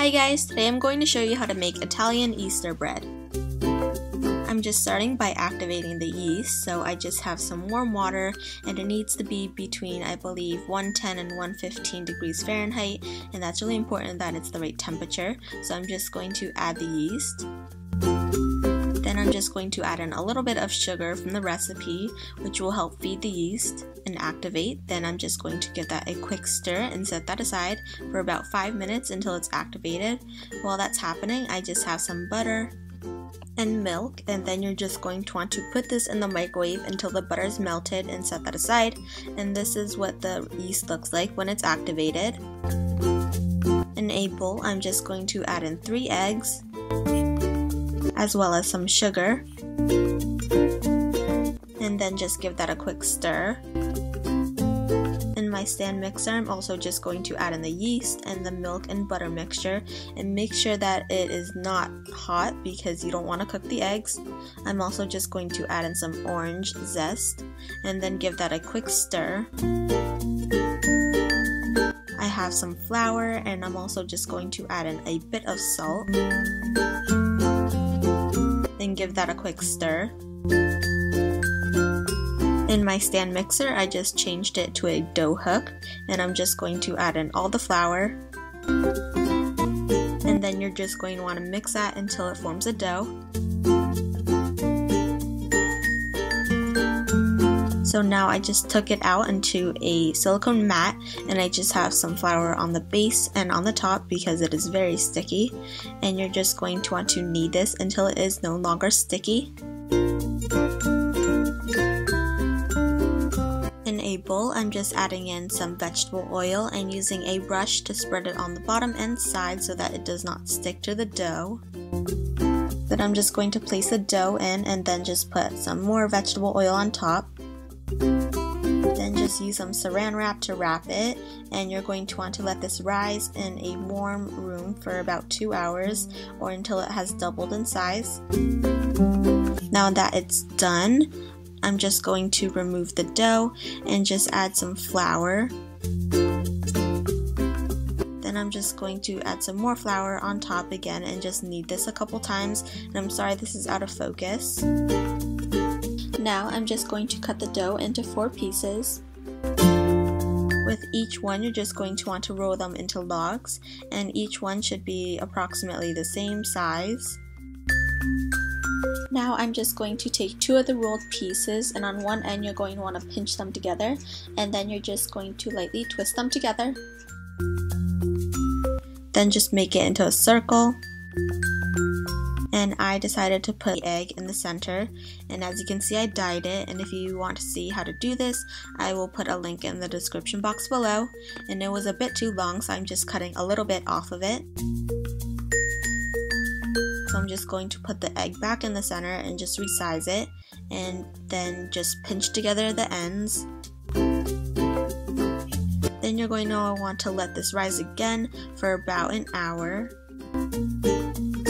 Hi guys, today I'm going to show you how to make Italian Easter bread. I'm just starting by activating the yeast, so I just have some warm water and it needs to be between, I believe, 110 and 115 degrees Fahrenheit, and that's really important that it's the right temperature. So I'm just going to add the yeast. Then I'm just going to add in a little bit of sugar from the recipe, which will help feed the yeast and activate. Then I'm just going to give that a quick stir and set that aside for about 5 minutes until it's activated. While that's happening, I just have some butter and milk, and then you're just going to want to put this in the microwave until the butter is melted and set that aside. And this is what the yeast looks like when it's activated. In a bowl, I'm just going to add in 3 eggs, as well as some sugar, and then just give that a quick stir. In my stand mixer, I'm also just going to add in the yeast and the milk and butter mixture, and make sure that it is not hot because you don't want to cook the eggs. I'm also just going to add in some orange zest and then give that a quick stir. I have some flour, and I'm also just going to add in a bit of salt. Then give that a quick stir. In my stand mixer, I just changed it to a dough hook, and I'm just going to add in all the flour. And then you're just going to want to mix that until it forms a dough. So now I just took it out into a silicone mat, and I just have some flour on the base and on the top because it is very sticky, and you're just going to want to knead this until it is no longer sticky. In a bowl, I'm just adding in some vegetable oil and using a brush to spread it on the bottom and side so that it does not stick to the dough. Then I'm just going to place the dough in and then just put some more vegetable oil on top. Then just use some saran wrap to wrap it, and you're going to want to let this rise in a warm room for about 2 hours or until it has doubled in size. Now that it's done, I'm just going to remove the dough and just add some flour. Then I'm just going to add some more flour on top again and just knead this a couple times. And I'm sorry, this is out of focus. Now I'm just going to cut the dough into 4 pieces. With each one, you're just going to want to roll them into logs, and each one should be approximately the same size. Now I'm just going to take 2 of the rolled pieces, and on one end you're going to want to pinch them together, and then you're just going to lightly twist them together. Then just make it into a circle. And I decided to put the egg in the center, and as you can see, I dyed it, and if you want to see how to do this, I will put a link in the description box below. And it was a bit too long, so I'm just cutting a little bit off of it. So I'm just going to put the egg back in the center and just resize it, and then just pinch together the ends. Then you're going to want to let this rise again for about an hour.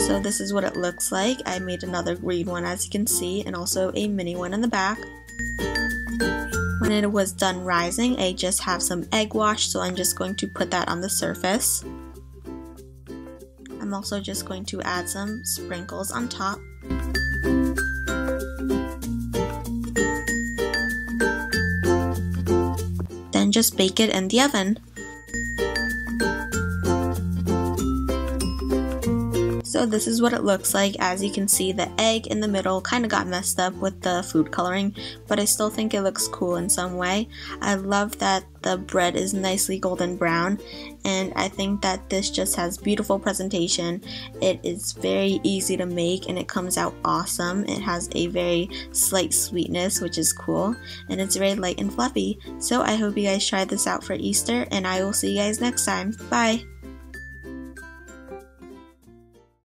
So this is what it looks like. I made another green one, as you can see, and also a mini one in the back. When it was done rising, I just have some egg wash, so I'm just going to put that on the surface. I'm also just going to add some sprinkles on top. Then just bake it in the oven. So this is what it looks like. As you can see, the egg in the middle kind of got messed up with the food coloring, but I still think it looks cool in some way. I love that the bread is nicely golden brown, and I think that this just has beautiful presentation. It is very easy to make, and it comes out awesome. It has a very slight sweetness, which is cool, and it's very light and fluffy. So I hope you guys try this out for Easter, and I will see you guys next time. Bye!